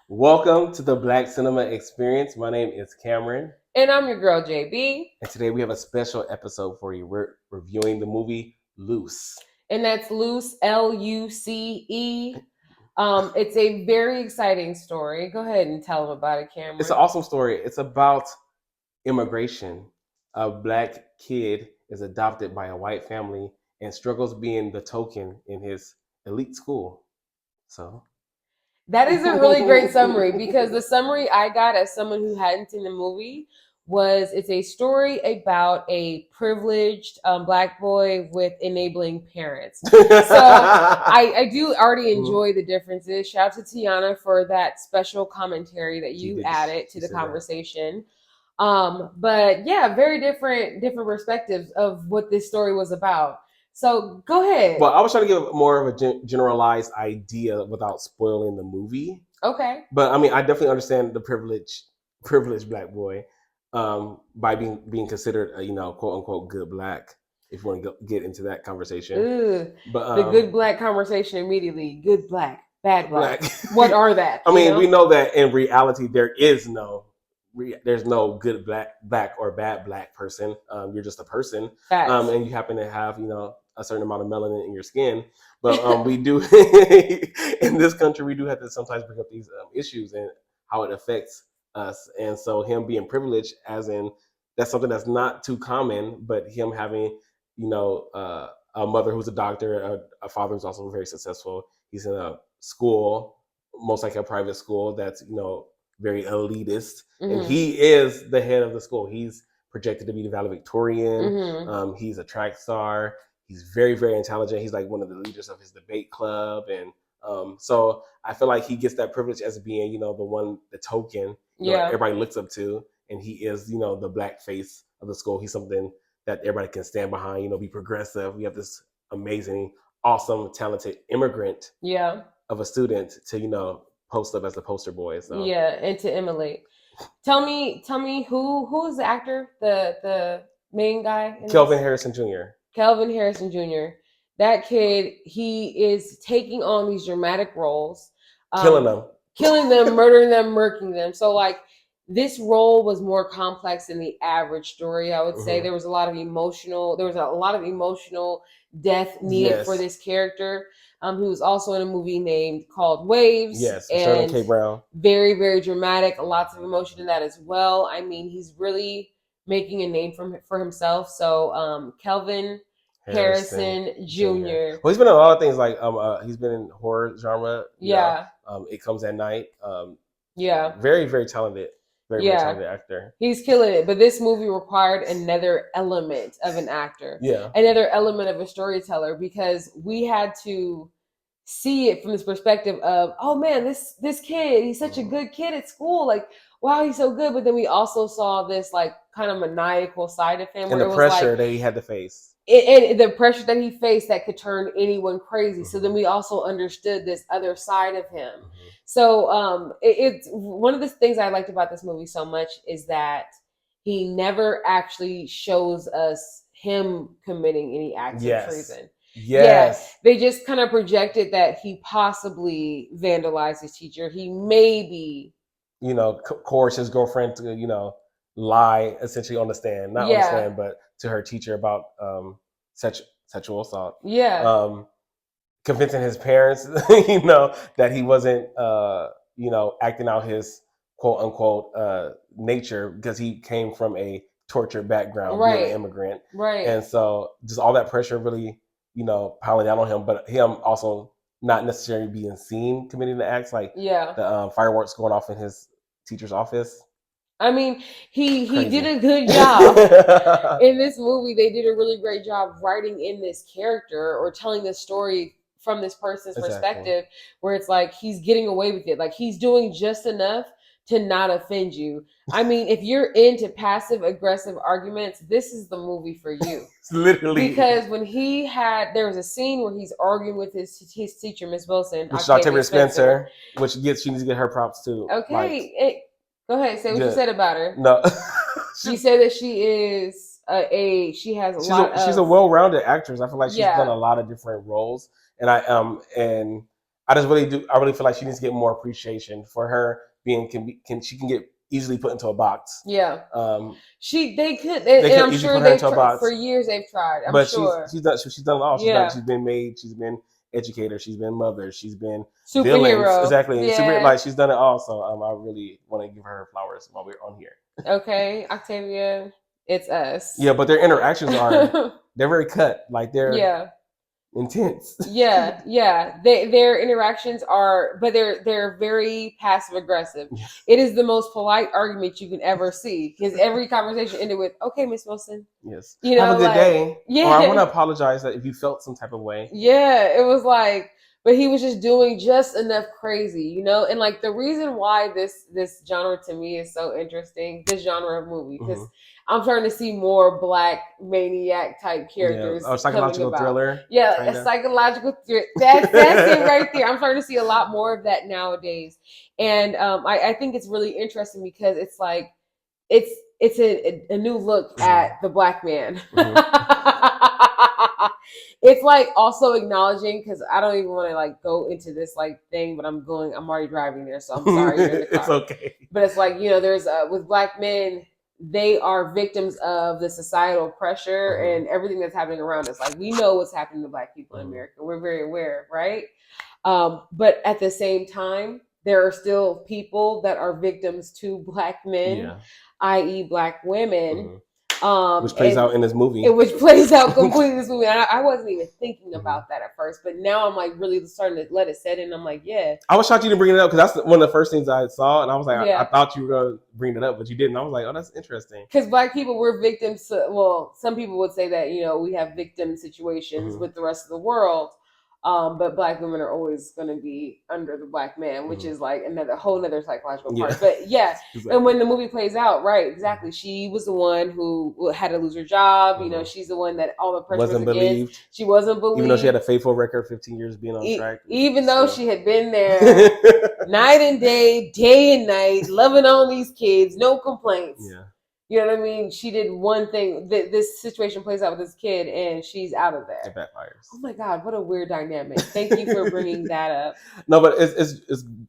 Welcome to the Black Cinema Experience. My name is Cameron. And I'm your girl, JB. And today we have a special episode for you. We're reviewing the movie Luce. And that's Luce, Luce. It's a very exciting story. Go ahead and tell them about it, Cameron. It's an awesome story. It's about immigration. A Black kid is adopted by a white family and struggles being the token in his elite school. So that is a really great summary, because the summary I got as someone who hadn't seen the movie was it's a story about a privileged Black boy with enabling parents. So I do already enjoy the differences. Shout out to Tiana for that special commentary that you added to the conversation. But yeah, very different perspectives of what this story was about. So go ahead. Well, I was trying to give more of a generalized idea without spoiling the movie. Okay. But I mean, I definitely understand the privileged Black boy by being considered a, quote unquote good Black. If you want to get into that conversation. Ooh, but the good Black conversation immediately. Good Black, bad Black. What are that? I mean, we know that in reality there's no good black or bad Black person. You're just a person, and you happen to have a certain amount of melanin in your skin. But we do in this country, we do have to sometimes bring up these issues and how it affects us. And so him being privileged, as in that's something that's not too common, but him having a mother who's a doctor, a father who's also very successful. He's in a school, most likely a private school that's very elitist, and he is the head of the school. He's projected to be the valedictorian. He's a track star. He's very, very intelligent. He's like one of the leaders of his debate club, and so I feel like he gets that privilege as being the token everybody looks up to, and he is the Black face of the school. He's something that everybody can stand behind. Be progressive. We have this amazing, awesome, talented immigrant of a student to post up as the poster boy. So. Yeah, and to emulate. Tell me who is the actor, the main guy? Kelvin Harrison Jr. Kelvin Harrison Jr. That kid, he is taking on these dramatic roles, killing them, murdering them, murking them. So like this role was more complex than the average story. I would say there was a lot of emotional depth needed for this character. Who was also in a movie named called Waves. Yes, and K. Brown. Very, very dramatic. Lots of emotion in that as well. I mean, he's really making a name for himself. So Kelvin Harrison Jr. Well, he's been in a lot of things. Like he's been in horror genre. It Comes at Night. Very, very talented. Very talented actor. He's killing it. But this movie required another element of an actor. Yeah. Another element of a storyteller, because we had to see it from this perspective of, oh man, this kid, he's such a good kid at school. Like, wow, he's so good. But then we also saw this like kind of maniacal side of him. And the pressure that he had to face. And the pressure that he faced that could turn anyone crazy. So then we also understood this other side of him. So it's one of the things I liked about this movie so much is that he never actually shows us him committing any acts of treason. Yes. They just kind of projected that he possibly vandalized his teacher. He maybe, coerced his girlfriend to, lie essentially on the stand, not on the stand, but to her teacher about sexual assault. Convincing his parents, that he wasn't, acting out his quote unquote nature, because he came from a tortured background, being an immigrant. And so just all that pressure really, piling down on him, but him also not necessarily being seen committing the acts, like the fireworks going off in his teacher's office. I mean, he did a good job in this movie. They did a really great job writing in this character or telling this story from this person's perspective, where it's like he's getting away with it. Like he's doing just enough to not offend you. I mean, if you're into passive aggressive arguments, this is the movie for you. Literally. Because when there was a scene where he's arguing with his teacher, Miss Wilson. Which Octavia Spencer, she needs to get her props too. Okay. Go ahead, say what you said about her. No. She said that she is she's a well-rounded actress. I feel like she's done a lot of different roles. And I just really do. I really feel like she needs to get more appreciation for her being she can get easily put into a box. Yeah. They could, they and I'm easily sure put her they've into a box. for years they've tried. I'm but sure she's done it all. Yeah. She's been maid, she's been educator, she's been mother, she's been superhero. villains. Exactly. Yeah. Like she's done it all. So I really want to give her flowers while we're on here. Okay, Octavia, it's us. Yeah, but their interactions are they're very cut. Like they're intense. yeah. Their interactions are, but they're very passive aggressive. Yes. It is the most polite argument you can ever see because every conversation ended with, "Okay, Miss Wilson." Yes. You know, have a good day. Yeah. Or I want to apologize that if you felt some type of way. Yeah, it was like, but he was just doing just enough crazy, you know? And like the reason why this genre to me is so interesting, this genre of movie, because I'm starting to see more Black maniac type characters. Yeah. Or psychological thriller. Yeah, kinda. A psychological thriller. That's it right there. I'm starting to see a lot more of that nowadays. And I think it's really interesting because it's like it's a new look at the Black man. It's like also acknowledging, because I don't even want to like go into this like thing, but I'm already driving there, so I'm sorry. You're in the car. It's okay. But it's like, you know, there's with Black men, they are victims of the societal pressure and everything that's happening around us. Like we know what's happening to Black people in America. We're very aware, right? But at the same time, there are still people that are victims to Black men, i.e. Black women. Which plays out in this movie. Which plays out completely in this movie. And I wasn't even thinking about that at first, but now I'm like really starting to let it set in. I'm like, yeah. I was shocked you didn't bring it up because that's one of the first things I saw, and I was like, I thought you were going to bring it up, but you didn't. I was like, oh, that's interesting. Because Black people, we're victims. Well, some people would say that, you know, we have victim situations with the rest of the world. But Black women are always going to be under the Black man, which is like another whole other psychological part. But exactly. And when the movie plays out, right, exactly. She was the one who had to lose her job. You know, she's the one that all the pressure wasn't believed. She wasn't believed. Even though she had a faithful record, 15 years being on track. Even though she had been there night and day and night, loving on these kids, no complaints. Yeah. You know what I mean? She did one thing. This situation plays out with this kid, and she's out of there. It backfires. Oh my God, what a weird dynamic! Thank you for bringing that up. No, but it's.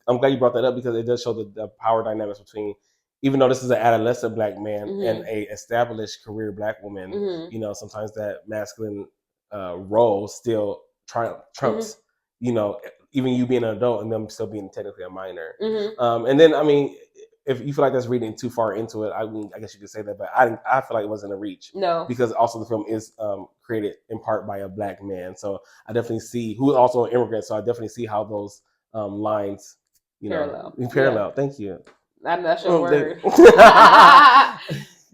I'm glad you brought that up because it does show the power dynamics between, even though this is an adolescent Black man and a established career Black woman. You know, sometimes that masculine role still trumps. You know, even you being an adult and them still being technically a minor. And then, I mean, if you feel like that's reading too far into it, I mean, I guess you could say that, but I feel like it wasn't a reach. No. Because also the film is created in part by a Black man. So I definitely see, who is also an immigrant, so I definitely see how those lines, parallel. Yeah. Thank you. That's your word.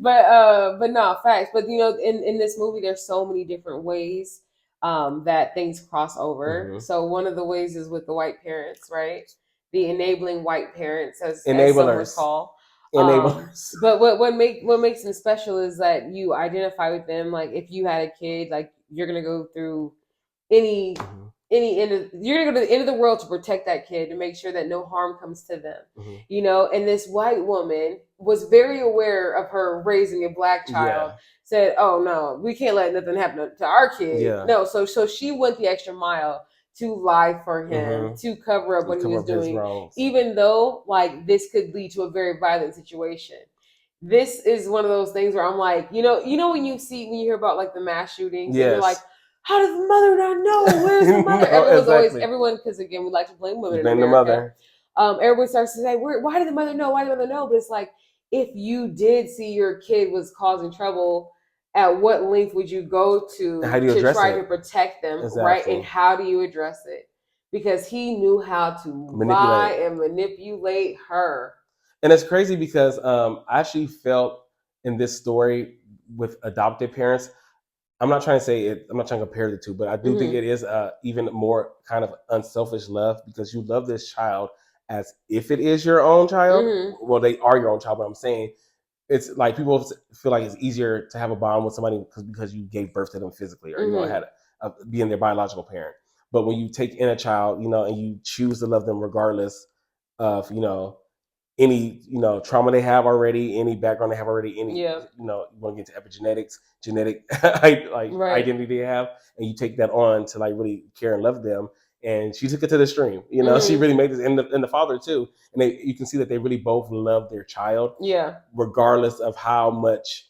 But no, facts. But, you know, in this movie, there's so many different ways that things cross over. So one of the ways is with the white parents, right? The enabling white parents, as some would call. Enablers. But what makes them special is that you identify with them. Like if you had a kid, like you're gonna go through you're gonna go to the end of the world to protect that kid, to make sure that no harm comes to them. You know, and this white woman was very aware of her raising a Black child. Said, "Oh no, we can't let nothing happen to our kid." No, so she went the extra mile to lie for him, to cover up what he was doing, even though like this could lead to a very violent situation. This is one of those things where I'm like, you know when you hear about like the mass shootings, and you're like, how does the mother not know? Where's the mother? Everyone, because again, we like to blame women in America. The mother. Everyone starts to say, why did the mother know? Why did the mother know? But it's like, if you did see your kid was causing trouble, at what length would you go to try to protect them, right? And how do you address it? Because he knew how to lie and manipulate her. And it's crazy because I actually felt in this story with adoptive parents, I'm not trying to compare the two, but I do think it is even more kind of unselfish love, because you love this child as if it is your own child. Well, they are your own child, but I'm saying, it's like people feel like it's easier to have a bond with somebody because you gave birth to them physically, or you know, had being their biological parent. But when you take in a child, you know, and you choose to love them regardless of, you know, any, you know, trauma they have already, any background they have already, any, you know, you want to get to epigenetics, genetic identity they have, and you take that on to like really care and love them, and she took it to the extreme. You know, she really made this, and the father too. And you can see that they really both love their child, regardless of how much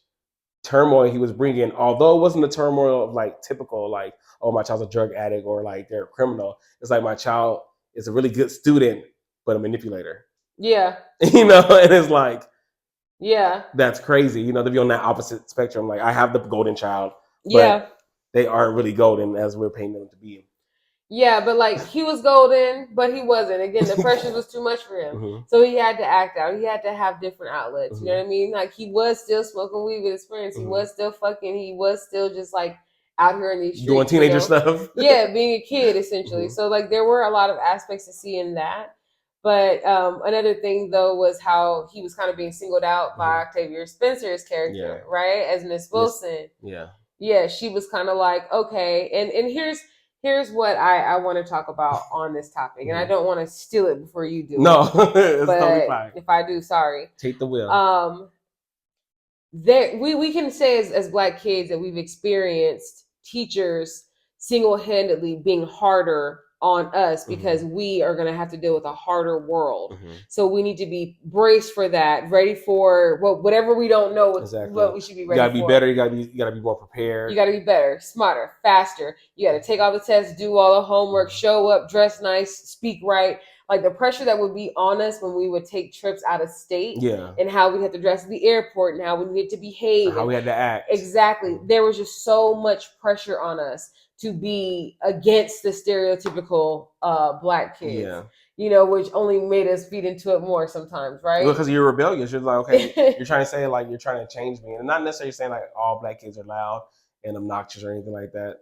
turmoil he was bringing. Although it wasn't the turmoil of like typical like, oh, my child's a drug addict or like they're a criminal. It's like my child is a really good student but a manipulator. Yeah. You know, and it's like, yeah, that's crazy. You know, to be on that opposite spectrum. Like I have the golden child, but they aren't really golden as we're painting them to be. Yeah, but like he was golden, but he wasn't. Again, the pressure was too much for him. So he had to act out. He had to have different outlets. You know what I mean? Like he was still smoking weed with his friends. He was still fucking. He was still just like out here in these streets. Doing teenager stuff. Yeah, being a kid essentially. So like there were a lot of aspects to see in that. But another thing though was how he was kind of being singled out by Octavia Spencer's character, right? As Miss Wilson. Yeah, she was kind of like, okay, and here's what I want to talk about on this topic, and I don't want to steal it before you do. No, it's totally fine. If I do, sorry. Take the wheel. We can say as Black kids that we've experienced teachers single-handedly being harder on us because we are going to have to deal with a harder world. So we need to be braced for that, ready for whatever we don't know what we should be ready for. You got to be better. You got to be more prepared. You got to be better, smarter, faster. You got to take all the tests, do all the homework, show up, dress nice, speak right. Like the pressure that would be on us when we would take trips out of state, and how we had to dress at the airport, and how we needed to behave, and how we had to act. Exactly. There was just so much pressure on us to be against the stereotypical Black kids. You know, which only made us feed into it more sometimes, right? Because you're rebellious. You're like, okay, you're trying to say like you're trying to change me, and not necessarily saying like all Black kids are loud and obnoxious or anything like that.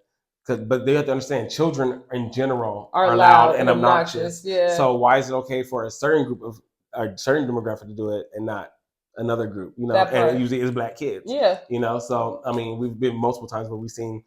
But they have to understand children in general are loud and obnoxious. So why is it okay for a certain group of a certain demographic to do it and not another group? You know, and usually it's Black kids. You know, so I mean, we've been multiple times where we've seen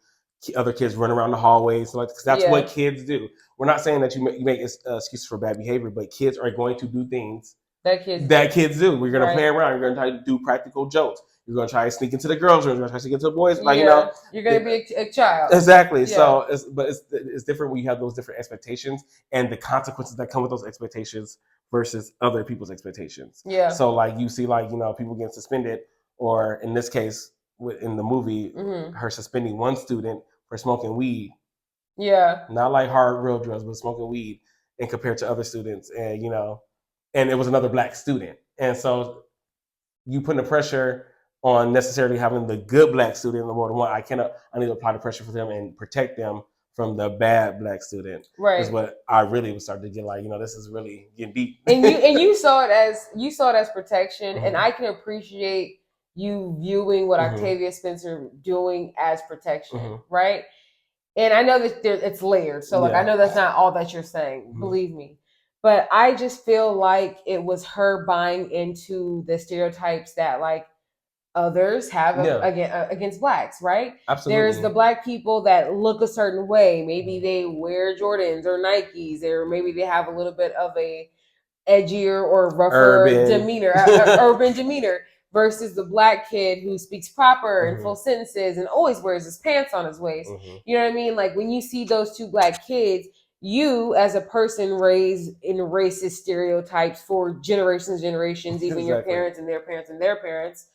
other kids run around the hallways, so like, cause that's what kids do. We're not saying that you make excuses for bad behavior, but kids are going to do things that kids do. We're going to play around. You're going to try to do practical jokes. You're going to try to sneak into the girls' room. You're going to try to sneak into the boys'. Like, you know, you're going to be a child. Exactly. So, it's different when you have those different expectations and the consequences that come with those expectations versus other people's expectations. So, like, you see, like, you know, people getting suspended, or in this case, in the movie, her suspending one student for smoking weed. Not like hard real drugs, but smoking weed, and compared to other students, and you know, and it was another Black student, and so you putting the pressure on necessarily having the good Black student more than one. I need to apply the pressure for them and protect them from the bad Black student. Is what I really was starting to get like, you know, this is really getting deep. and you saw it as protection, and I can appreciate you viewing what Octavia Spencer doing as protection, right? And I know that it's layered, so like I know that's not all that you're saying, believe me. But I just feel like it was her buying into the stereotypes that like others have against Blacks, right? Absolutely. There's the Black people that look a certain way. Maybe they wear Jordans or Nikes, or maybe they have a little bit of a edgier or rougher urban demeanor. Versus the Black kid who speaks proper and full sentences and always wears his pants on his waist. You know what I mean? Like when you see those two Black kids, you as a person raised in racist stereotypes for generations, even your parents and their parents and their parents,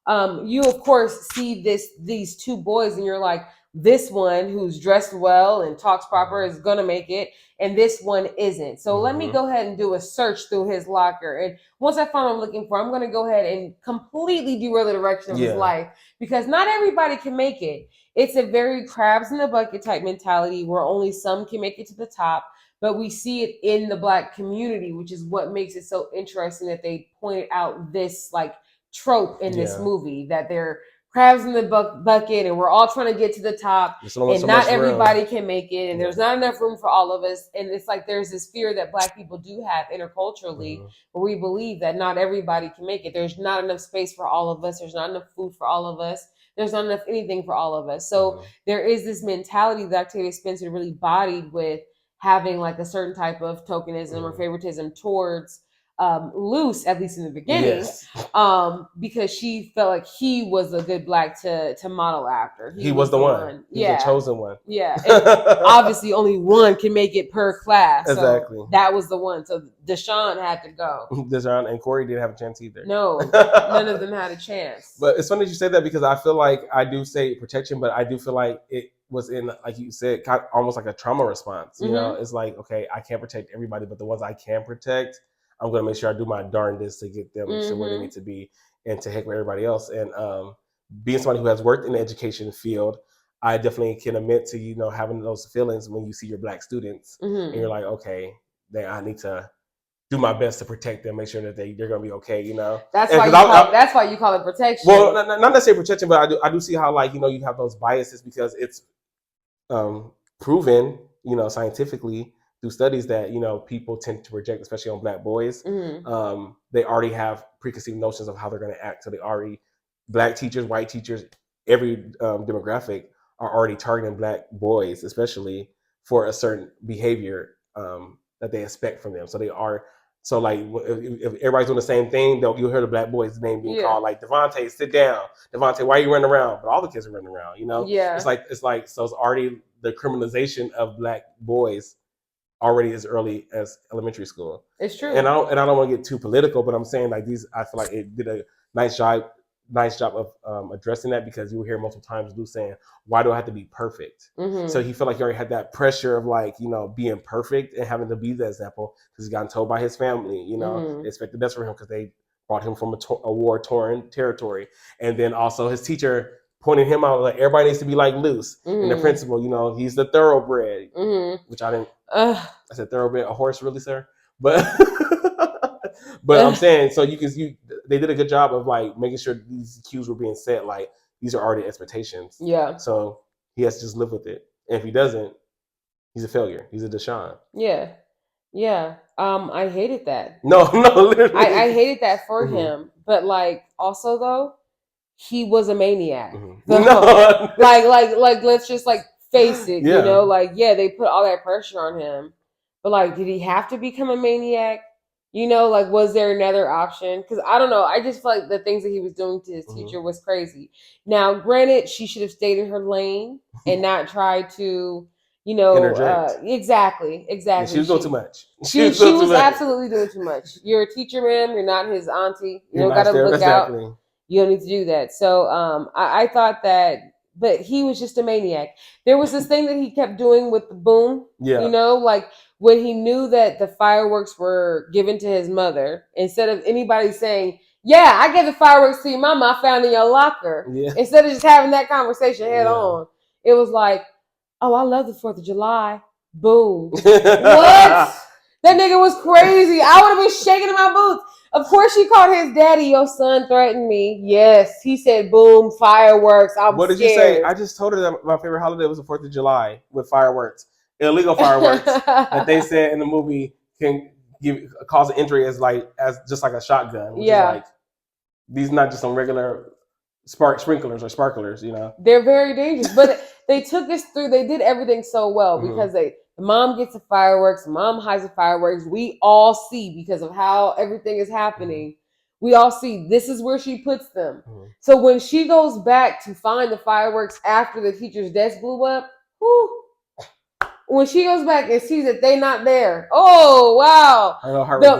you of course see these two boys and you're like, this one who's dressed well and talks proper is gonna make it, and this one isn't. So let me go ahead and do a search through his locker, and once I find what I'm looking for, I'm gonna go ahead and completely derail the direction of his life, because not everybody can make it. It's a very crabs in the bucket type mentality where only some can make it to the top, but we see it in the Black community, which is what makes it so interesting that they pointed out this like trope in this movie, that they're crabs in the bucket and we're all trying to get to the top, and not everybody can make it, and there's not enough room for all of us. And it's like there's this fear that Black people do have interculturally, where we believe that not everybody can make it. There's not enough space for all of us. There's not enough food for all of us. There's not enough anything for all of us. So there is this mentality that Octavia Spencer really bodied with having like a certain type of tokenism or favoritism towards Luce, at least in the beginning, because she felt like he was a good black to model after. He was the one. He was the chosen one. Yeah. And obviously only one can make it per class. Exactly. So that was the one. So Deshaun had to go. Deshaun and Corey didn't have a chance either. No, none of them had a chance. But it's funny that you say that, because I feel like I do say protection, but I do feel like it was in, like you said, kind of almost like a trauma response. You know, it's like, okay, I can't protect everybody, but the ones I can protect, I'm going to make sure I do my darndest to get them to where they need to be, and to heck with everybody else. And being somebody who has worked in the education field, I definitely can admit to, you know, having those feelings when you see your black students and you're like, okay, then I need to do my best to protect them, make sure that they're going to be okay, you know. That's why you call it protection. Well, not necessarily protection, but I do see how, like, you know, you have those biases, because it's proven, you know, scientifically through studies that, you know, people tend to project, especially on black boys. They already have preconceived notions of how they're going to act. So they already, black teachers, white teachers, every demographic are already targeting black boys, especially for a certain behavior that they expect from them. So they are, so like if everybody's doing the same thing, you'll hear the black boy's name being called, like, Devontae, sit down. Devontae, why are you running around? But all the kids are running around, you know? It's like, so it's already the criminalization of black boys already as early as elementary school. It's true. And I don't want to get too political, but I'm saying, like, I feel like it did a nice job of addressing that, because you will hear multiple times Luce saying, why do I have to be perfect? So he felt like he already had that pressure of, like, you know, being perfect and having to be the example, because he's gotten told by his family, you know, they expect the best for him because they brought him from a war-torn territory. And then also his teacher pointed him out, like, everybody needs to be like Luce. And the principal, you know, he's the thoroughbred, which I didn't, I said thoroughbred, a horse, really, sir? But but I'm saying, so they did a good job of, like, making sure these cues were being set, like, these are already expectations. Yeah. So he has to just live with it. And if he doesn't, he's a failure. He's a Deshaun. Yeah. Yeah. I hated that. No, literally. I hated that for him. But, like, also though, he was a maniac. So, No. like let's just, like, face it, you know, like, they put all that pressure on him. But, like, did he have to become a maniac? You know, like, was there another option? Because I don't know. I just feel like the things that he was doing to his teacher was crazy. Now, granted, she should have stayed in her lane and not tried to, you know, exactly. Yeah, she was doing too much. She was absolutely doing too much. You're a teacher, ma'am. You're not his auntie. You don't got to look out. You don't need to do that. So I thought that, but he was just a maniac. There was this thing that he kept doing with the boom. Yeah. You know, like, when he knew that the fireworks were given to his mother, instead of anybody saying, yeah, I gave the fireworks to your mama, I found in your locker. Yeah. Instead of just having that conversation head on, it was like, oh, I love the 4th of July. Boom. What? That nigga was crazy. I would have been shaking in my boots. Of course, she called his daddy, your son threatened me. Yes. He said, boom, fireworks. What did you say? I just told her that my favorite holiday was the 4th of July with fireworks. Illegal fireworks that they said in the movie can cause an injury as just like a shotgun. Which is like, these not just some regular sprinklers or sparklers, you know. They're very dangerous. But they took us through, they did everything so well because the mom gets the fireworks, the mom hides the fireworks. We all see, because of how everything is happening, we all see this is where she puts them. So when she goes back to find the fireworks after the teacher's desk blew up, when she goes back and sees that they not there, oh wow!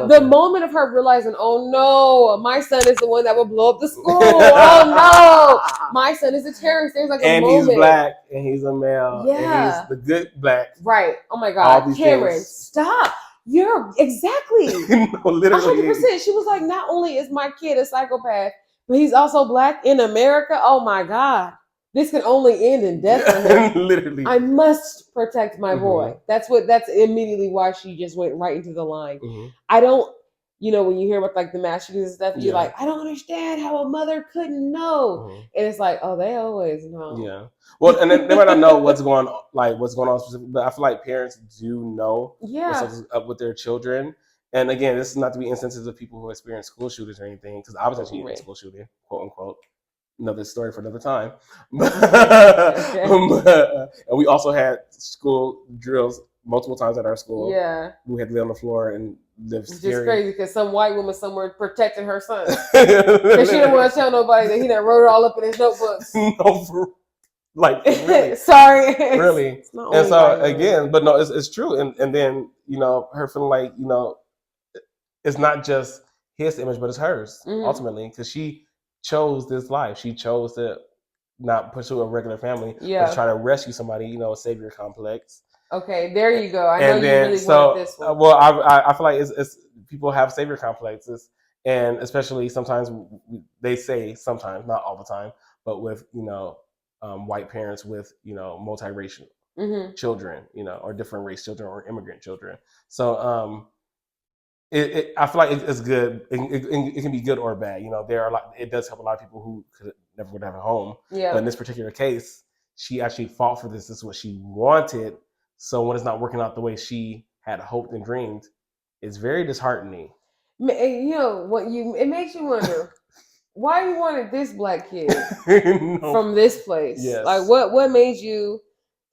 The moment of her realizing, oh no, my son is the one that will blow up the school. Oh no, my son is a terrorist. There's like a moment. And he's black, and he's a male. Yeah, and he's the good black. Right. Oh my God, Cameron, stop. You're exactly. No, literally, 100%. She was like, not only is my kid a psychopath, but he's also black in America. Oh my God. This can only end in death for him. Literally. I must protect my boy. That's immediately why she just went right into the line. I don't, you know, when you hear about like the mass shootings and stuff, you're like, I don't understand how a mother couldn't know. And it's like, oh, they always know. Yeah. Well, and they might not know what's going on specifically, but I feel like parents do know what's up with their children. And again, this is not to be insensitive to people who experience school shootings or anything, because I was actually in a school shooting, quote unquote. Another story for another time. And we also had school drills multiple times at our school. Yeah. We had to lay on the floor and live It's scary. just crazy because some white woman somewhere protecting her son. Because she didn't want to tell nobody that he done wrote it all up in his notebooks. No, like really. Sorry. Really. And so again, but no, it's true. And then, you know, her feeling like, you know, it's not just his image, but it's hers ultimately, because she chose this life. She chose to not pursue a regular family, but to try to rescue somebody, you know, a savior complex. Okay, there you go. I know you really wanted this one. Well, I feel like it's people have savior complexes, and especially sometimes they say sometimes, not all the time, but with, you know, white parents with, you know, multiracial children, you know, or different race children or immigrant children. So I feel like it's good. It can be good or bad. You know, it does help a lot of people who could never would have a home. Yeah. But in this particular case, she actually fought for this. This is what she wanted. So when it's not working out the way she had hoped and dreamed, it's very disheartening. You know what? It makes you wonder why you wanted this black kid from this place. Yes. Like what made you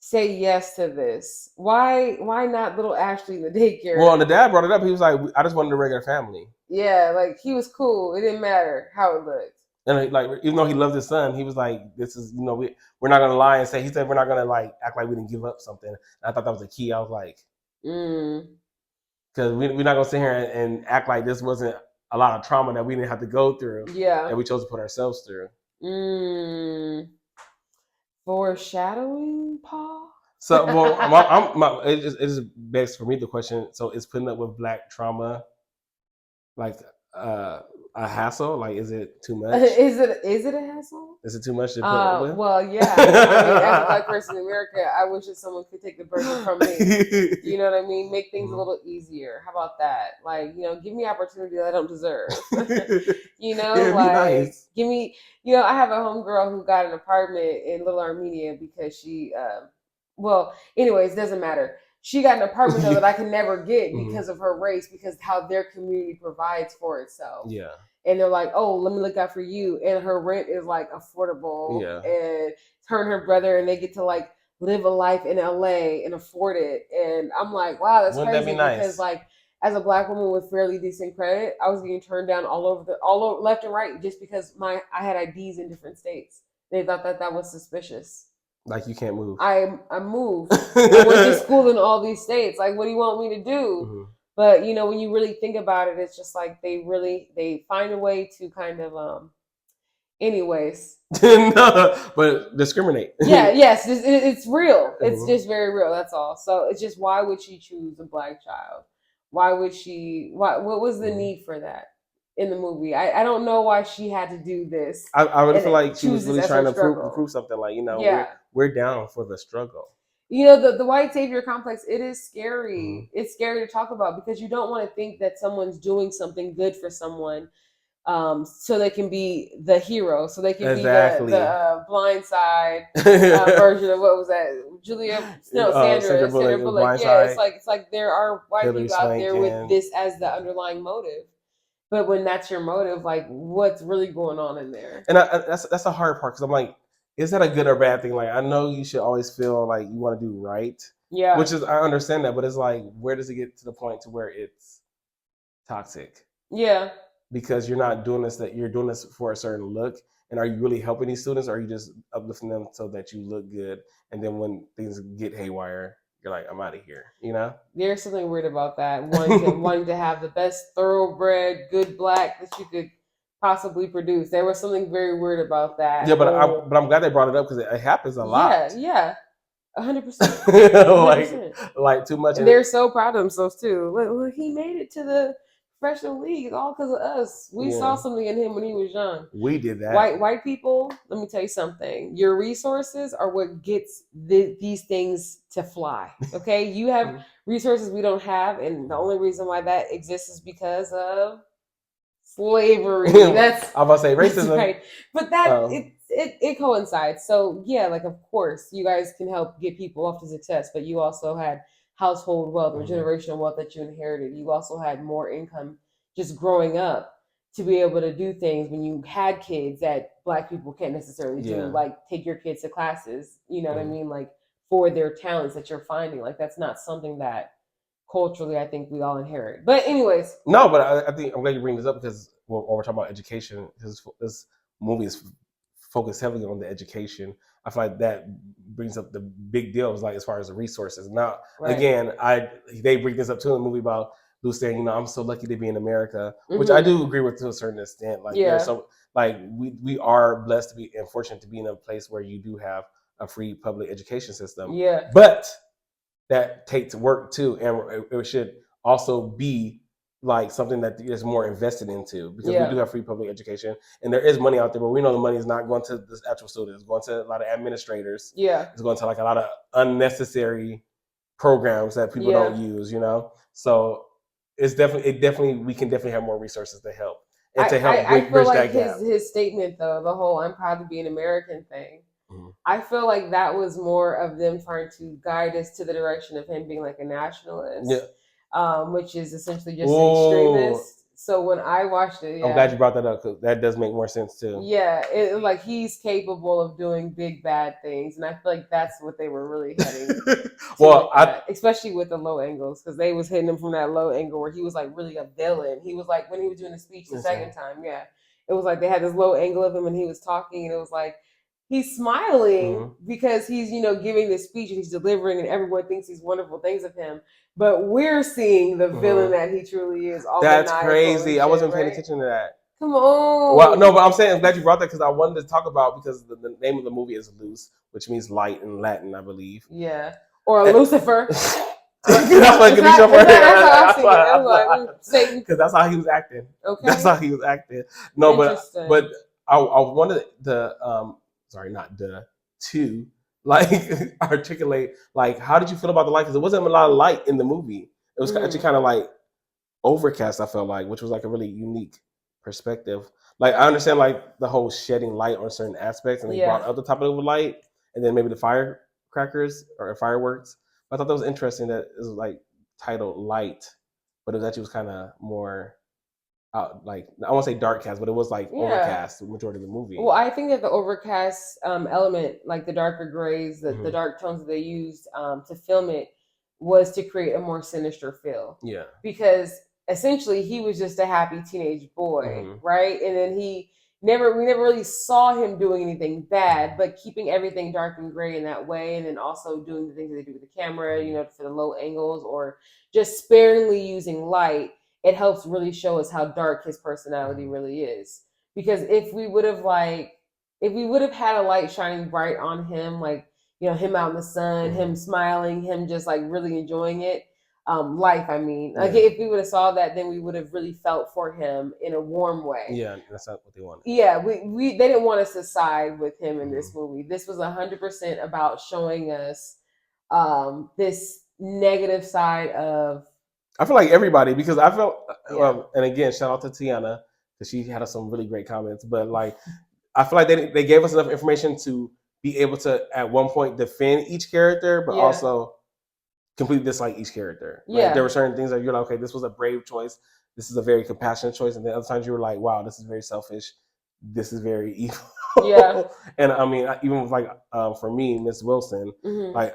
say yes to this? Why not little Ashley in the daycare? Well, the dad brought it up. He was like, I just wanted a regular family. Yeah, like he was cool. It didn't matter how it looked. And like, even though he loved his son, he was like, "This is, you know, we're not gonna lie and say." He said, "We're not gonna like act like we didn't give up something." And I thought that was the key. I was like, because we're not gonna sit here and act like this wasn't a lot of trauma that we didn't have to go through. Yeah, that we chose to put ourselves through. Foreshadowing, Paul. So, well, it just begs for me the question. So, is putting up with black trauma like a hassle? Like, is it too much? Is it a hassle? Is it too much to put up with? Well, yeah. I mean, as a black person in America, I wish that someone could take the burden from me. You know what I mean? Make things a little easier. How about that? Like, you know, give me opportunity that I don't deserve. You know, nice. Give me. You know, I have a homegirl who got an apartment in Little Armenia because she. Well, anyways, doesn't matter. She got an apartment though that I can never get because of her race, because how their community provides for itself. Yeah. And they're like, oh, let me look out for you. And her rent is like affordable. Yeah. And her and her brother, and they get to like live a life in LA and afford it. And I'm like, wow, that's crazy. That be nice? Because like as a black woman with fairly decent credit, I was getting turned down all over left and right just because I had IDs in different states. They thought that was suspicious. Like you can't move. I moved. I went to school in all these states. Like, what do you want me to do? But you know, when you really think about it, it's just like they find a way to kind of anyways. No, but discriminate. Yeah, yes, it's real. It's just very real. That's all. So it's just, why would she choose a black child? Why would she? What was the need for that in the movie? I don't know why she had to do this. I really feel like she was really trying to prove something. Like, you know, we're down for the struggle. You know, the white savior complex, it is scary. It's scary to talk about because you don't want to think that someone's doing something good for someone so they can be the hero, so they can be the Blind Side version of, what was that? Sandra Bullock. Yeah, it's like there are white people out there with this as the underlying motive. But when that's your motive, like, what's really going on in there? And that's the hard part, because I'm like, is that a good or bad thing? Like, I know you should always feel like you want to do right. Yeah. Which is, I understand that, but it's like, where does it get to the point to where it's toxic? Yeah. Because you're not doing this, you're doing this for a certain look. And are you really helping these students, or are you just uplifting them so that you look good? And then when things get haywire, you're like, I'm out of here, you know? There's something weird about that. Wanting to have the best thoroughbred, good black that you could possibly produce. There was something very weird about that. Yeah, but I'm glad they brought it up, because it happens a lot. Yeah, 100%. like too much. And they're so proud of themselves too. Well, he made it to the professional league all because of us. We saw something in him when he was young. We did that. White people, let me tell you something. Your resources are what gets these things to fly. Okay, you have resources we don't have, and the only reason why that exists is because of slavery. I'm about to say racism, right? But that it coincides. So yeah, like, of course you guys can help get people off to success, but you also had household wealth or generational wealth that you inherited. You also had more income just growing up to be able to do things when you had kids that black people can't necessarily do, like take your kids to classes. You know what I mean? Like for their talents that you're finding. Like that's not something that culturally I think we all inherit. But anyways, no, but I think I'm glad you bring this up because when we're talking about education, this movie is focused heavily on the education. I feel like that brings up the big deals, like as far as the resources. Now, again, they bring this up too in the movie about Luce saying, you know, I'm so lucky to be in America, which I do agree with to a certain extent. Like, there's so like we are blessed to be and fortunate to be in a place where you do have a free public education system. Yeah, but that takes work too, and it should also be like something that is more invested into because we do have free public education and there is money out there, but we know the money is not going to the actual students. It's going to a lot of administrators. Yeah, it's going to like a lot of unnecessary programs that people don't use. You know, so it's definitely we can definitely have more resources to help and to help bridge that gap. His statement though, the whole "I'm proud to be an American" thing. I feel like that was more of them trying to guide us to the direction of him being like a nationalist, which is essentially just an extremist. So when I watched it, I'm glad you brought that up because that does make more sense too. Yeah, like he's capable of doing big bad things, and I feel like that's what they were really heading. Well, especially with the low angles, because they was hitting him from that low angle where he was like really a villain. He was like when he was doing the speech the second time, it was like they had this low angle of him and he was talking, and it was like he's smiling because he's, you know, giving this speech and he's delivering and everyone thinks these wonderful things of him. But we're seeing the villain that he truly is. All that's crazy. I wasn't paying attention to that. Come on. Well, no, but I'm saying I'm glad you brought that because I wanted to talk about because the name of the movie is Luce, which means light in Latin, I believe. Yeah. Or Lucifer. That's like Satan. Because that's how he was acting. Okay. That's how he was acting. No, but I wanted the to like articulate like how did you feel about the light? Because there wasn't a lot of light in the movie. It was actually kind of like overcast. I felt like, which was like a really unique perspective. Like I understand like the whole shedding light on certain aspects, and they brought up the topic of light, and then maybe the firecrackers or fireworks. But I thought that was interesting that it was like titled Light, but it was kind of more. Like I won't say dark cast, but it was like overcast the majority of the movie. Well, I think that the overcast element, like the darker grays, the dark tones that they used to film it, was to create a more sinister feel. Yeah, because essentially he was just a happy teenage boy, right? And then we never really saw him doing anything bad, but keeping everything dark and gray in that way, and then also doing the things that they do with the camera, you know, for the low angles or just sparingly using light. It helps really show us how dark his personality really is. Because if we would have had a light shining bright on him, like, you know, him out in the sun, him smiling, him just like really enjoying it, life, I mean. Like if we would have saw that, then we would have really felt for him in a warm way. Yeah, that's not what they wanted. Yeah, they didn't want us to side with him in this movie. This was 100% about showing us this negative side of. I feel like everybody, because I felt, and again, shout out to Tiana because she had some really great comments. But like, I feel like they gave us enough information to be able to at one point defend each character, but also completely dislike each character. Like, there were certain things that you're like, okay, this was a brave choice. This is a very compassionate choice, and then other times you were like, wow, this is very selfish. This is very evil. Yeah. And I mean, even with like for me, Miss Wilson, like.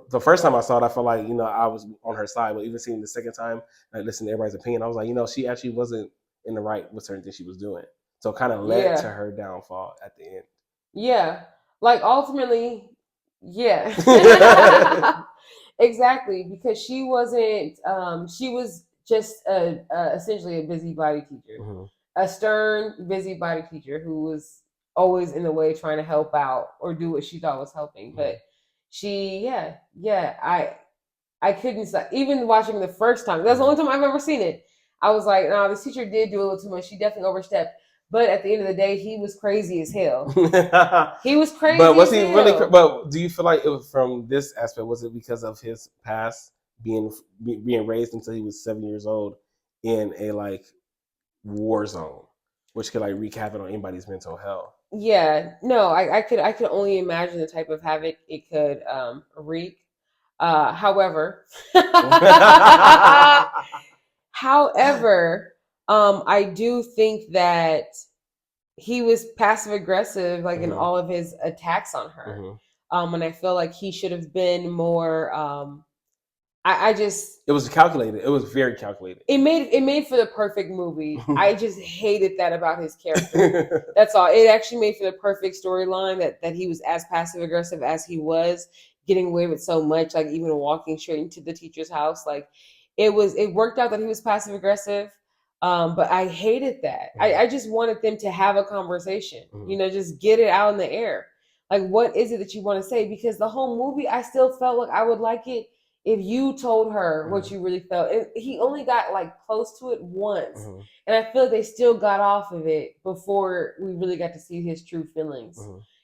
The first time I saw it, I felt like, you know, I was on her side. But even seeing the second time, I listened to everybody's opinion, I was like, you know, she actually wasn't in the right with certain things she was doing. So it kind of led to her downfall at the end. Yeah. Like ultimately, yeah. Exactly. Because she wasn't, she was just essentially a busybody teacher. A stern busybody teacher who was always in the way trying to help out or do what she thought was helping. But she, I couldn't stop. Even watching the first time, that's the only time I've ever seen it. I was like, no, this teacher did do a little too much. She definitely overstepped. But at the end of the day, he was crazy as hell. He was crazy. But was he really? But do you feel like it was from this aspect? Was it because of his past being raised until he was 7 years old in a like war zone, which could like wreak havoc on anybody's mental health? Yeah, no, I could only imagine the type of havoc it could wreak. However, I do think that he was passive aggressive, like in all of his attacks on her. And I feel like he should have been more. It was calculated. It was very calculated. It made for the perfect movie. I just hated that about his character. That's all. It actually made for the perfect storyline that he was as passive aggressive as he was, getting away with so much, like even walking straight into the teacher's house. Like it worked out that he was passive aggressive. But I hated that. I just wanted them to have a conversation, just get it out in the air. Like, what is it that you want to say? Because the whole movie, I still felt like I would like it if you told her what you really felt. And he only got like close to it once. And I feel like they still got off of it before we really got to see his true feelings.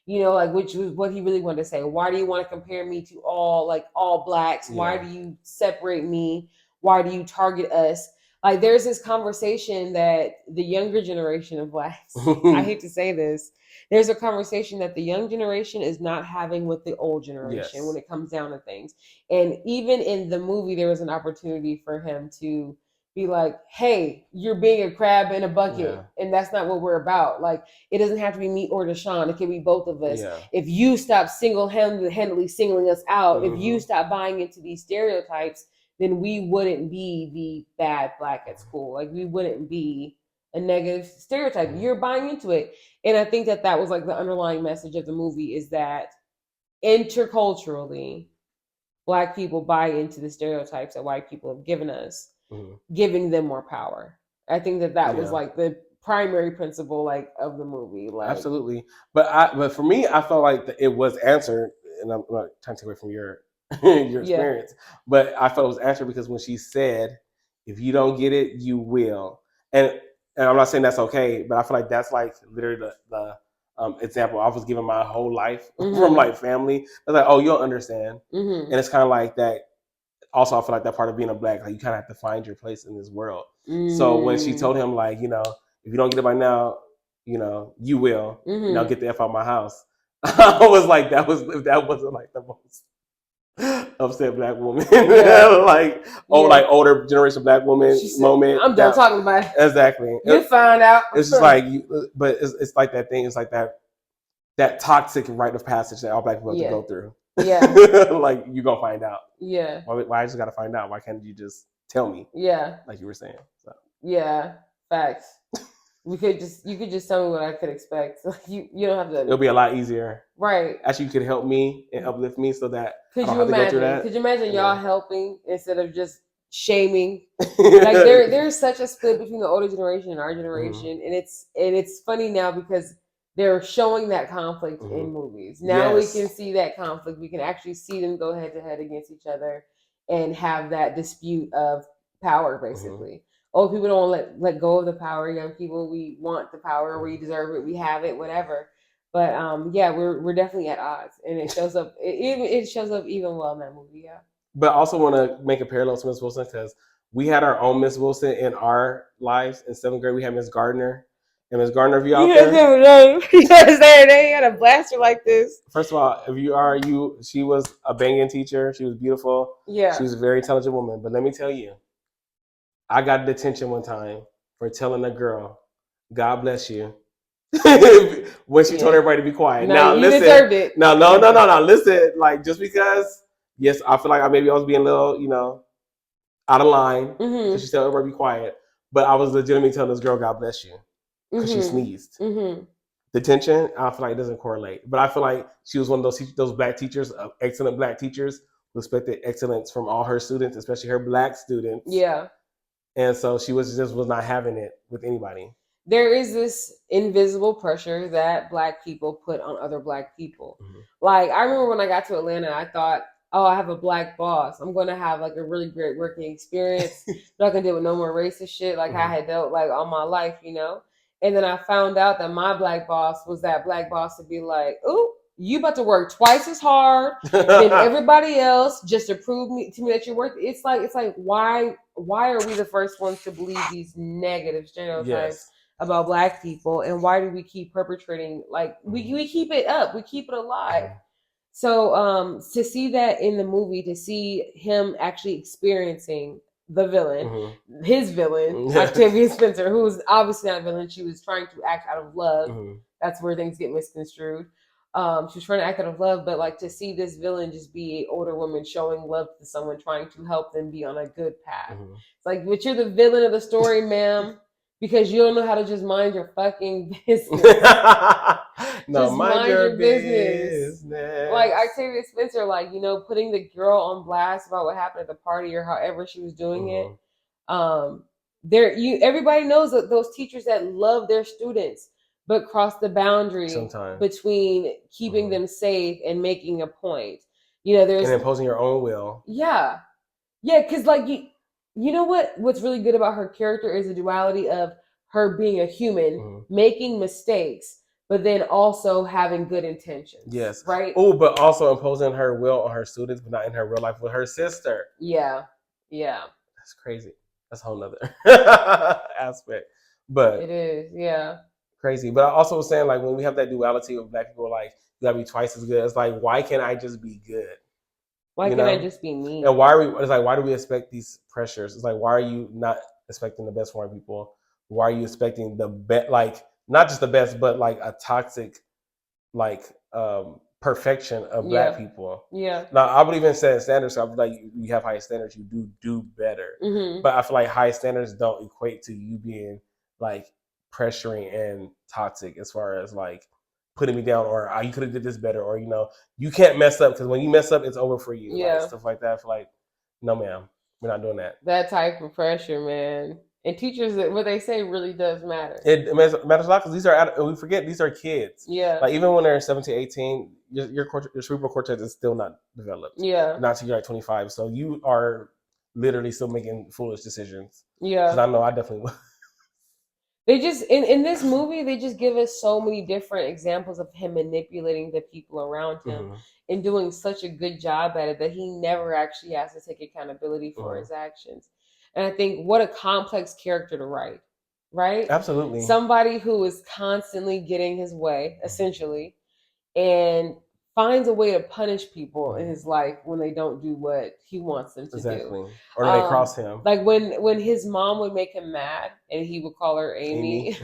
Like which was what he really wanted to say. Why do you want to compare me to all blacks? Why do you separate me? Why do you target us? Like there's this conversation that the younger generation of blacks, I hate to say this, there's a conversation that the young generation is not having with the old generation when it comes down to things. And even in the movie, there was an opportunity for him to be like, hey, you're being a crab in a bucket. And that's not what we're about. Like, it doesn't have to be me or Deshaun. It can be both of us. If you stop single-handedly singling us out, if you stop buying into these stereotypes, then we wouldn't be the bad black at school. Like, we wouldn't be a negative stereotype. You're buying into it. And I think that was like the underlying message of the movie, is that interculturally, black people buy into the stereotypes that white people have given us, giving them more power. I think that was like the primary principle of the movie. Absolutely. But for me, I felt like it was answered, and I'm not trying to take away from your experience, but I felt it was answered because when she said, if you don't get it, you will. And I'm not saying that's okay, but I feel like that's like literally the example I was given my whole life from like family. They're like, oh, you'll understand. And it's kind of like that. Also, I feel like that part of being a black, like you kind of have to find your place in this world. So when she told him, like, if you don't get it by now, you will. Now get the F out of my house. I was like, that wasn't like the most upset black woman, like older generation black woman moment. I'm done talking about it. Exactly. You find out. It's just like, but it's like that thing. It's like that toxic rite of passage that all black people have to go through. Like you gonna find out. Why I just gotta find out? Why can't you just tell me? Like you were saying. So. Facts. You could just tell me what I could expect. So you don't have to. It'll be a lot easier, right? Actually, you could help me and uplift me so that could you imagine y'all helping instead of just shaming? Like there's such a split between the older generation and our generation, and it's funny now because they're showing that conflict in movies. Now we can see that conflict. We can actually see them go head to head against each other and have that dispute of power, basically. Old people don't let go of the power. Young people, we want the power. We deserve it. We have it. Whatever. But we're definitely at odds, and it shows up. It shows up even well in that movie. But I also want to make a parallel to Miss Wilson because we had our own Miss Wilson in our lives. In 7th grade, we had Miss Gardner. And Miss Gardner, if you out there, they had a blaster like this. First of all, if you are she was a banging teacher. She was beautiful. She was a very intelligent woman. But let me tell you, I got detention one time for telling a girl, "God bless you," when she told everybody to be quiet. Now listen, deserved it. No. Listen, like just because, yes, I feel like I was being a little, out of line because she told everybody to be quiet. But I was legitimately telling this girl, "God bless you," because she sneezed. Detention, I feel like it doesn't correlate. But I feel like she was one of those black teachers, excellent black teachers who expected excellence from all her students, especially her black students. And so she was not having it with anybody. There is this invisible pressure that black people put on other black people. Like, I remember when I got to Atlanta, I thought, oh, I have a black boss. I'm going to have like a really great working experience. Not going to deal with no more racist shit like I had dealt like all my life, And then I found out that my black boss was that black boss to be like, ooh, you about to work twice as hard than everybody else just to prove to me that you're worth it. It's like why are we the first ones to believe these negative stereotypes about black people, and why do we keep perpetrating, like we keep it up, we keep it alive? So to see that in the movie, to see him actually experiencing the villain, his villain, Octavia Spencer, who's obviously not a villain, she was trying to act out of love. That's where things get misconstrued. She was trying to act out of love, but like to see this villain just be an older woman showing love to someone, trying to help them be on a good path. It's like, but you're the villain of the story, ma'am, because you don't know how to just mind your fucking business. No, just mind your business. Like Octavia Spencer, like, you know, putting the girl on blast about what happened at the party or however she was doing it. Everybody knows that those teachers that love their students but cross the boundary sometimes between keeping them safe and making a point. You know, there's and imposing your own will. Yeah, because like you know what's really good about her character is the duality of her being a human, making mistakes, but then also having good intentions. Yes. Right. Oh, but also imposing her will on her students, but not in her real life with her sister. Yeah. That's crazy. That's a whole nother aspect. But it is, yeah. Crazy. But I also was saying, like, when we have that duality of black people, like, you gotta be twice as good. It's like, why can't I just be good? Why can't I just be me? And why are we? It's like, why do we expect these pressures? It's like, why are you not expecting the best for white people? Why are you expecting the best? Like, not just the best, but like a toxic, like, perfection of black people. Yeah. Now, I would even set standards. So I would like, you have high standards, you do better. But I feel like high standards don't equate to you being like pressuring and toxic as far as like putting me down, or you could have did this better, or, you know, you can't mess up, because when you mess up, it's over for you. Yeah. Like, stuff like that. I feel like, no, ma'am, we're not doing that. That type of pressure, man. And teachers, what they say really does matter. It matters a lot, because we forget these are kids. Yeah. Like, even when they're 17, 18, your cerebral cortex is still not developed. Yeah. Not until you're like 25. So you are literally still making foolish decisions. Yeah. Because I know I definitely will. They just, in this movie, they just give us so many different examples of him manipulating the people around him and doing such a good job at it that he never actually has to take accountability for his actions. And I think what a complex character to write, right? Absolutely. Somebody who is constantly getting his way, essentially, and finds a way to punish people in his life when they don't do what he wants them to do. Or they cross him. Like when his mom would make him mad and he would call her Amy.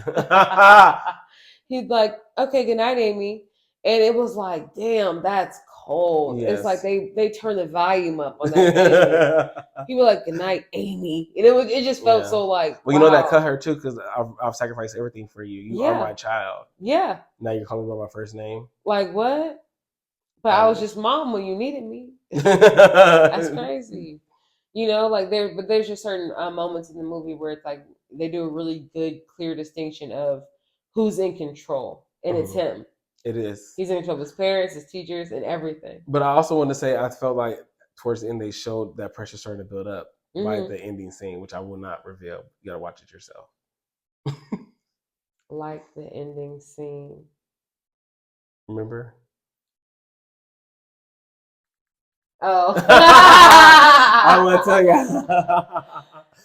He'd like, okay, good night, Amy. And it was like, damn, that's cold. Yes. It's like they turned the volume up on that. He was like, good night, Amy. And it just felt so like, well, you know, that cut her too, because I've sacrificed everything for you. You are my child. Yeah. Now you're calling me by my first name. Like, what? But I was just mom when you needed me. That's crazy. You know, like there's just certain moments in the movie where it's like they do a really good, clear distinction of who's in control, and it's him. It is. He's in control of his parents, his teachers, and everything. But I also want to say, I felt like towards the end they showed that pressure starting to build up by the ending scene, which I will not reveal. You gotta watch it yourself. Like the ending scene. Remember? Oh. I want to tell you.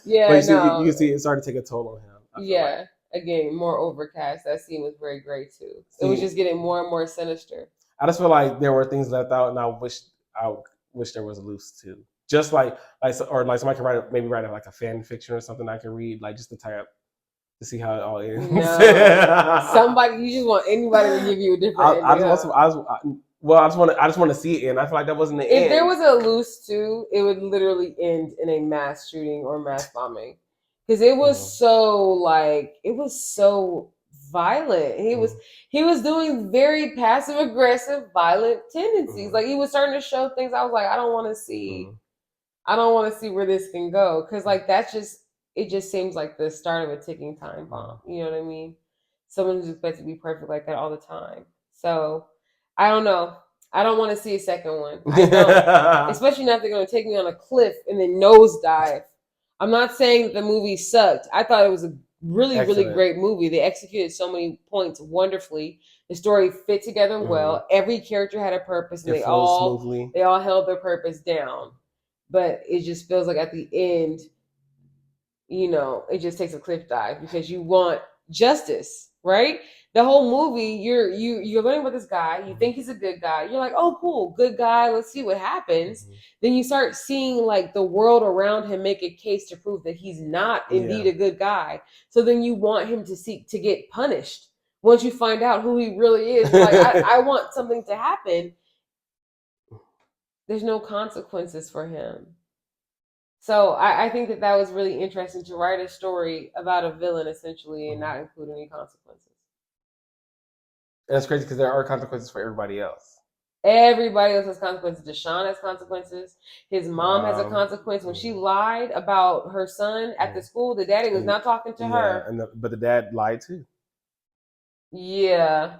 Yeah, but you can see it started to take a toll on him. Yeah. Again, more overcast. That scene was very great too. It was just getting more and more sinister. I just feel like there were things left out, and I wish there was a Luce too. Just like somebody can write like a fan fiction or something I can read, like just to tie up to see how it all ends. No. You just want anybody to give you a different ending. I just want to see it end. I feel like that wasn't the end. If there was a Luce 2, it would literally end in a mass shooting or mass bombing. Because it was so violent. He was doing very passive aggressive, violent tendencies. Like he was starting to show things I was like, I don't want to see. I don't want to see where this can go. Because like it just seems like the start of a ticking time bomb. You know what I mean? Someone who's expected to be perfect like that all the time. So I don't know. I don't want to see a second one. I don't. Especially not if they're going to take me on a cliff and then nosedive. I'm not saying that the movie sucked. I thought it was a really, really great movie. They executed so many points wonderfully. The story fit together well. Every character had a purpose, and they all held their purpose down. But it just feels like at the end, you know, it just takes a cliff dive because you want justice, right? The whole movie, you're learning about this guy. You think he's a good guy. You're like, oh, cool, good guy. Let's see what happens. Then you start seeing like the world around him make a case to prove that he's not indeed a good guy. So then you want him to get punished once you find out who he really is, like I want something to happen. There's no consequences for him. So I think that was really interesting to write a story about a villain essentially and not include any consequences. And it's crazy because there are consequences for everybody else. Everybody else has consequences. Deshaun has consequences. His mom has a consequence. When she lied about her son at the school, the daddy was not talking to her. But the dad lied too. Yeah.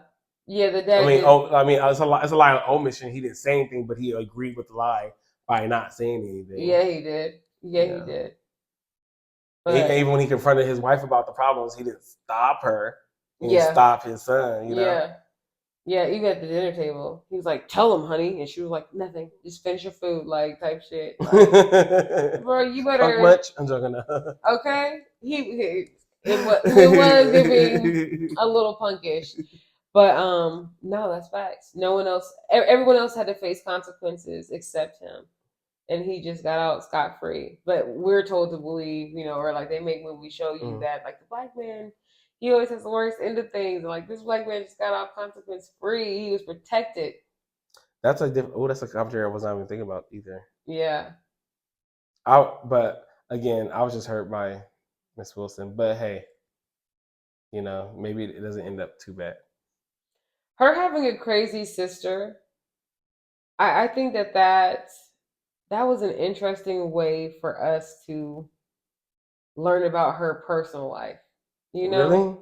Yeah, the dad. It's a lie of omission. He didn't say anything, but he agreed with the lie by not saying anything. Yeah, he did. Yeah, he did. But even when he confronted his wife about the problems, he didn't stop her. He didn't stop his son. You know? Yeah, even at the dinner table, he was like, "Tell him, honey," and she was like, "Nothing. Just finish your food," like type shit. Like, bro, you better. Fuck much. I'm joking. Okay, it was giving a little punkish. But no, that's facts. No one else, everyone else had to face consequences except him, and he just got out scot-free. But we're told to believe, or like they make movies show you that like the black man, he always has the worst end of things. Like this black man just got out consequence-free. He was protected. That's that's a commentary I wasn't even thinking about either. Yeah. But again, I was just hurt by Miss Wilson. But hey, maybe it doesn't end up too bad. Her having a crazy sister, I think that was an interesting way for us to learn about her personal life. Really?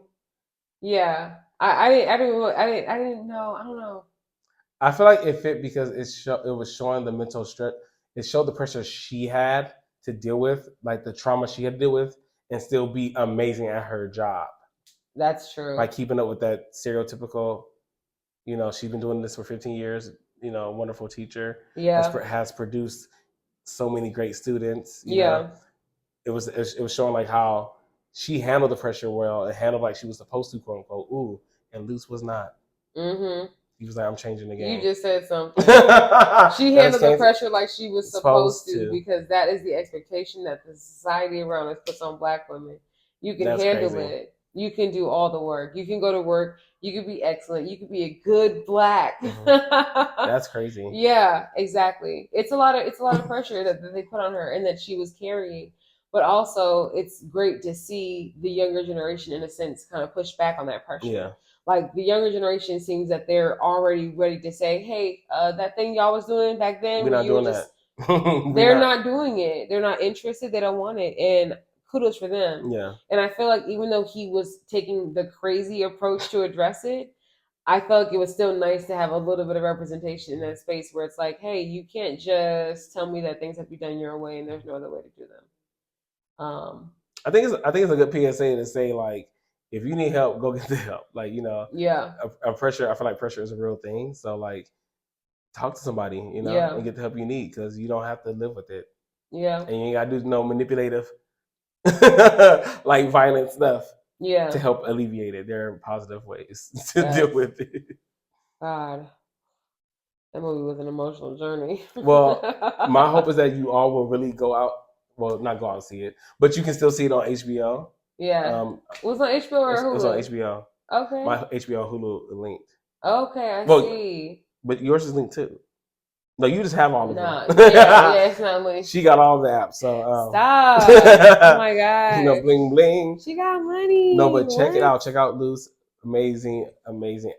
Yeah. I didn't know. I don't know. I feel like it fit because it was showing the mental stress. It showed the pressure she had to deal with, like the trauma she had to deal with, and still be amazing at her job. That's true. Like keeping up with that stereotypical, she's been doing this for 15 years, wonderful teacher. Yeah. Has produced so many great students. Yeah. It was showing like how she handled the pressure well and handled like she was supposed to, quote unquote. Ooh, and Luce was not. Mm-hmm. He was like, I'm changing the game. You just said something. She handled the pressure like she was supposed to because that is the expectation that the society around us puts on black women. You can handle it. You can do all the work. You can go to work. You can be excellent. You can be a good black. Mm-hmm. That's crazy. Yeah, exactly. It's a lot of pressure that they put on her and that she was carrying. But also, it's great to see the younger generation, in a sense, kind of push back on that pressure. Yeah. Like the younger generation seems that they're already ready to say, "Hey, that thing y'all was doing back then, we're not doing that." They're not doing it. They're not interested. They don't want it, and kudos for them. Yeah. And I feel like even though he was taking the crazy approach to address it, I felt like it was still nice to have a little bit of representation in that space where it's like, hey, you can't just tell me that things have to be done your way and there's no other way to do them. I think it's a good PSA to say, like, if you need help, go get the help. Like, yeah, pressure. I feel like pressure is a real thing. So, like, talk to somebody, and get the help you need because you don't have to live with it. Yeah, and you ain't gotta do no manipulative, like violent stuff. Yeah, to help alleviate it. There are positive ways to deal with it. God. That movie was an emotional journey. Well, my hope is that you all will really go out. Well, not go out and see it, but you can still see it on HBO. Yeah. It was on HBO or Hulu? It was on HBO. Okay. My HBO Hulu linked. Okay, I see. But yours is linked too. No, you just have all of them. Yeah, it's not linked. She got all the apps. So stop. Oh my God. Bling bling. She got money. No, but check it out. Check out Luce. Amazing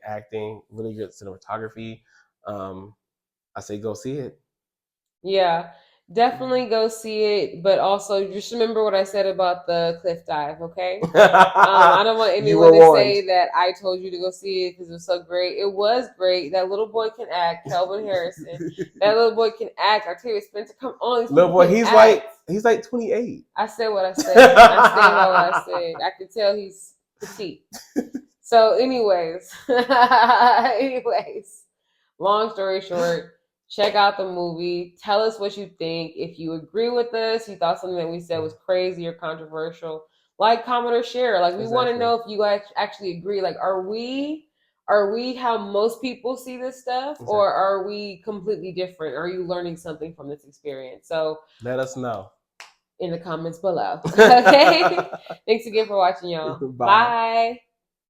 acting. Really good cinematography. I say go see it. Yeah. Definitely go see it, but also just remember what I said about the cliff dive, okay? I don't want anyone to say that I told you to go see it because it was so great. It was great. That little boy can act, Kelvin Harrison. That little boy can act. Octavia Spencer, come on. Little boy, he's like 28. I said what I said. I stand by what I said. I could tell he's petite. So, anyways, long story short. Check out the movie. Tell us what you think. If you agree with us, you thought something that we said was crazy or controversial, like, comment, or share. Like, we want to know if you guys actually agree. Like, are we how most people see this stuff, or are we completely different? Are you learning something from this experience? So let us know in the comments below. Okay. Thanks again for watching, y'all. Bye.